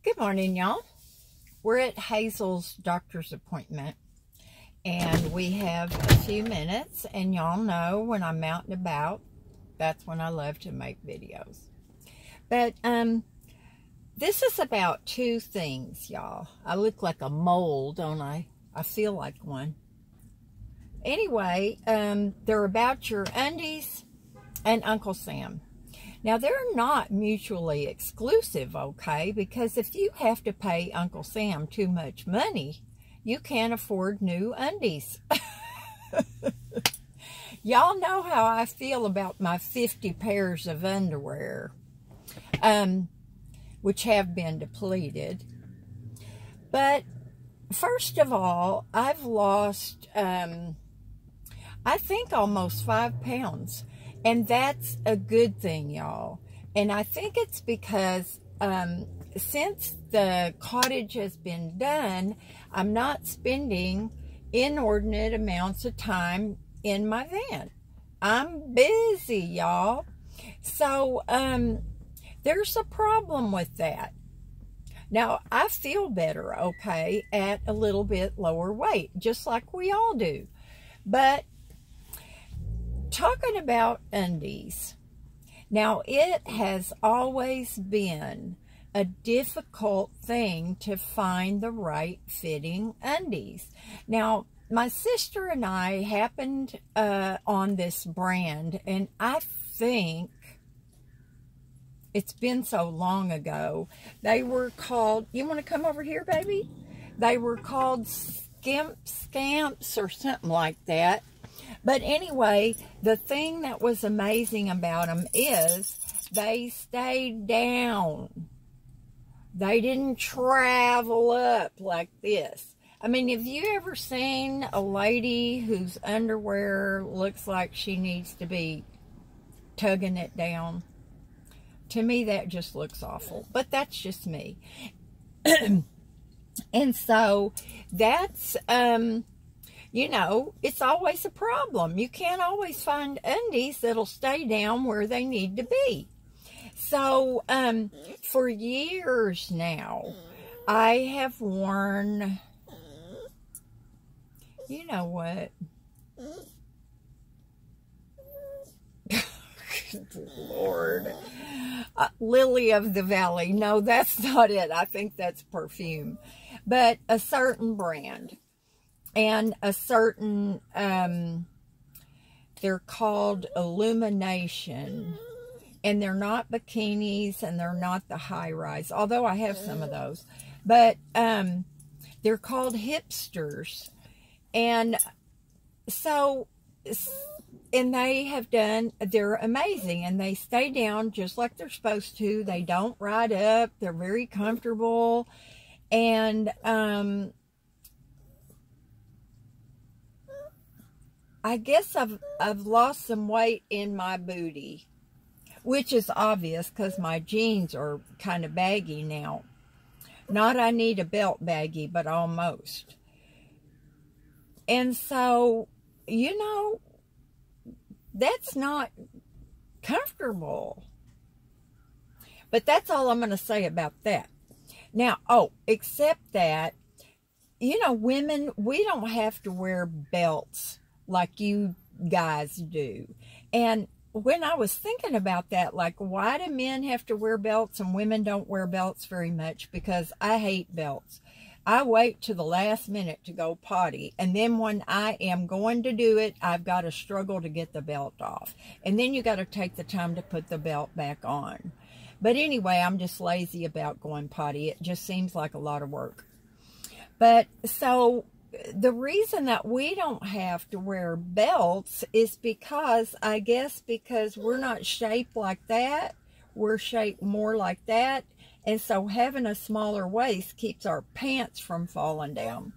Good morning, y'all. We're at Hazel's doctor's appointment, and we have a few minutes, and y'all know when I'm out and about, that's when I love to make videos. But this is about two things, y'all. I look like a mole, don't I? I feel like one. Anyway, they're about your undies and Uncle Sam. Now, they're not mutually exclusive, okay? Because if you have to pay Uncle Sam too much money, you can't afford new undies. Y'all know how I feel about my 50 pairs of underwear, which have been depleted. But first of all, I've lost, I think, almost 5 pounds. And that's a good thing, y'all. And I think it's because since the cottage has been done, I'm not spending inordinate amounts of time in my van. I'm busy, y'all. So there's a problem with that. Now, I feel better, okay, at a little bit lower weight, just like we all do. But talking about undies, now it has always been a difficult thing to find the right fitting undies. Now, my sister and I happened on this brand, and I think it's been so long ago. They were called, you want to come over here, baby? They were called Scamps or something like that. But anyway, the thing that was amazing about them is they stayed down. They didn't travel up like this. I mean, have you ever seen a lady whose underwear looks like she needs to be tugging it down? To me, that just looks awful. But that's just me. And so that's you know, it's always a problem. You can't always find undies that'll stay down where they need to be. So, for years now, I have worn, you know what? Lord. Lily of the Valley. No, that's not it. I think that's perfume. But a certain brand. And a certain, they're called Illumination. And they're not bikinis, and they're not the high-rise. Although I have some of those. But they're called hipsters. And so, and they have done, they're amazing. And they stay down just like they're supposed to. They don't ride up. They're very comfortable. And I guess I've lost some weight in my booty, which is obvious because my jeans are kind of baggy now. Not I need a belt baggy, but almost. And so, you know, that's not comfortable. But that's all I'm going to say about that. Now, oh, except that, you know, women, we don't have to wear belts like you guys do. And when I was thinking about that, like, why do men have to wear belts and women don't wear belts very much? Because I hate belts. I wait to the last minute to go potty. And then when I am going to do it, I've got to struggle to get the belt off. And then you got to take the time to put the belt back on. But anyway, I'm just lazy about going potty. It just seems like a lot of work. But so the reason that we don't have to wear belts is because, I guess, because we're not shaped like that. We're shaped more like that. And so having a smaller waist keeps our pants from falling down.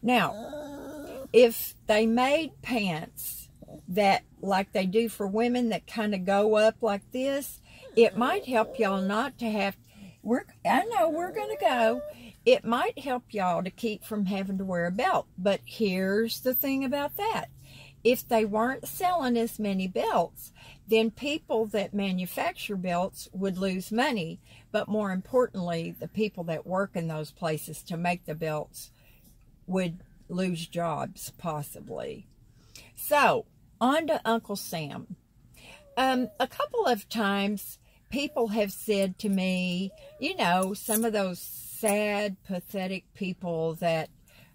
Now, if they made pants that, like they do for women, that kind of go up like this, it might help y'all not to have, I know we're going to go. It might help y'all to keep from having to wear a belt. But here's the thing about that. if they weren't selling as many belts, then people that manufacture belts would lose money. But more importantly, the people that work in those places to make the belts would lose jobs, possibly. So, on to Uncle Sam. A couple of times, people have said to me, you know, some of those sad, pathetic people that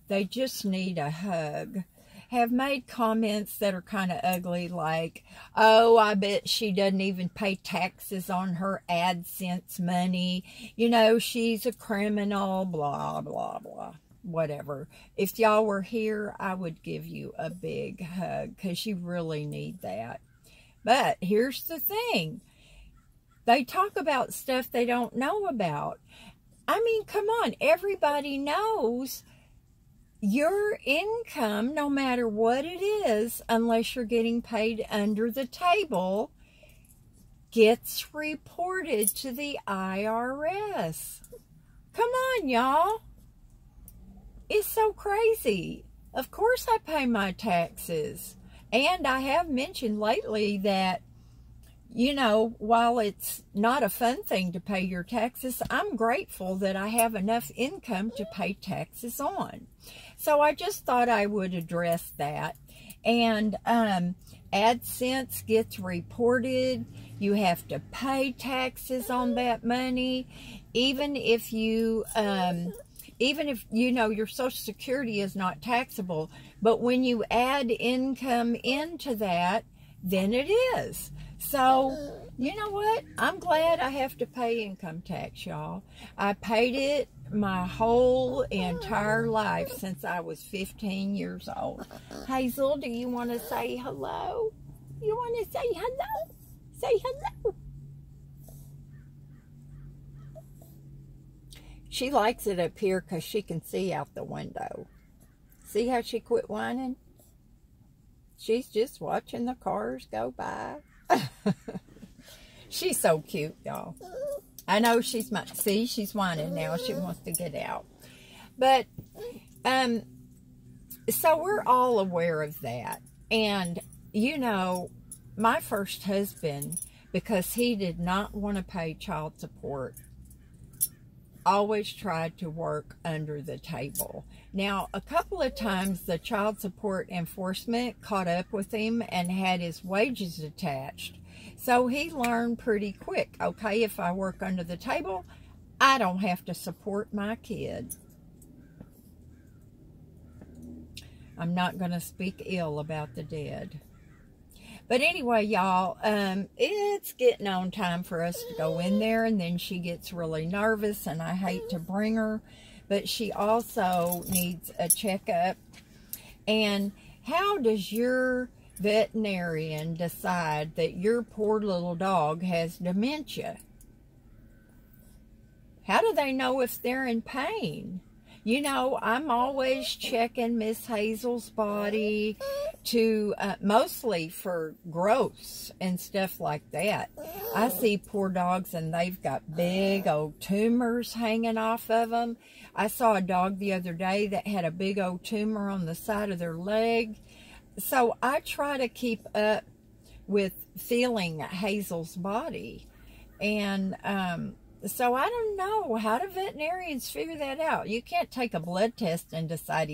they just need a hug, have made comments that are kind of ugly, like, oh, I bet she doesn't even pay taxes on her AdSense money. You know, she's a criminal, blah, blah, blah, whatever. If y'all were here, I would give you a big hug because you really need that. But here's the thing. They talk about stuff they don't know about. I mean, come on, everybody knows your income, no matter what it is, unless you're getting paid under the table, gets reported to the IRS. Come on, y'all. It's so crazy. Of course I pay my taxes. And I have mentioned lately that, you know, while it's not a fun thing to pay your taxes, I'm grateful that I have enough income to pay taxes on. So I just thought I would address that. And AdSense gets reported. You have to pay taxes on that money. Even if you know your Social Security is not taxable. But when you add income into that, then it is. So, you know what? I'm glad I have to pay income tax, y'all. I paid it my whole entire life since I was 15 years old. Hazel, do you want to say hello? You want to say hello? Say hello. She likes it up here because she can see out the window. See how she quit whining? She's just watching the cars go by. She's so cute, y'all. I know she's whining now. She wants to get out. But, so we're all aware of that. And, you know, my first husband, because he did not want to pay child support, always tried to work under the table. Now, a couple of times the child support enforcement caught up with him and had his wages attached. So he learned pretty quick, okay, if I work under the table, I don't have to support my kid. I'm not going to speak ill about the dead. But anyway, y'all, it's getting on time for us to go in there, and then she gets really nervous, and I hate to bring her, but she also needs a checkup. And how does your veterinarian decide that your poor little dog has dementia? How do they know if they're in pain? You know, I'm always checking Miss Hazel's body to, mostly for growths and stuff like that. I see poor dogs and they've got big old tumors hanging off of them. I saw a dog the other day that had a big old tumor on the side of their leg. So I try to keep up with feeling Hazel's body. And, so I don't know, how do veterinarians figure that out? You can't take a blood test and decide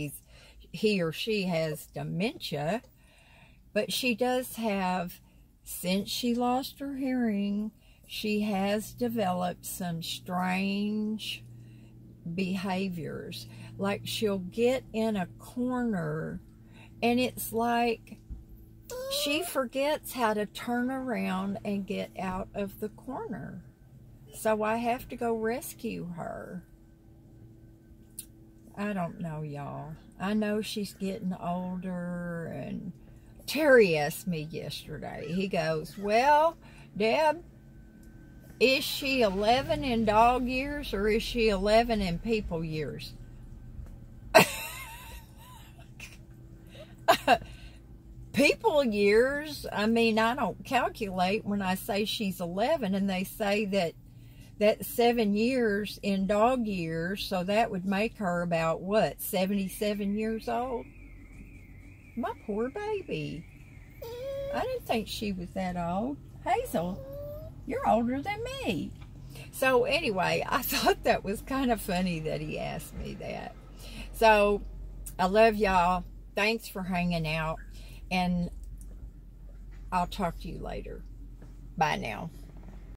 he or she has dementia. But she does have, since she lost her hearing, she has developed some strange behaviors. Like she'll get in a corner and it's like she forgets how to turn around and get out of the corner. So I have to go rescue her. I don't know, y'all. I know she's getting older. And Terry asked me yesterday. He goes, well, Deb, is she 11 in dog years or is she 11 in people years? People years, I mean, I don't calculate when I say she's 11, and they say that's 7 years in dog years, so that would make her about, what, 77 years old? My poor baby. I didn't think she was that old. Hazel, you're older than me. So anyway, I thought that was kind of funny that he asked me that. So I love y'all. Thanks for hanging out. And I'll talk to you later. Bye now.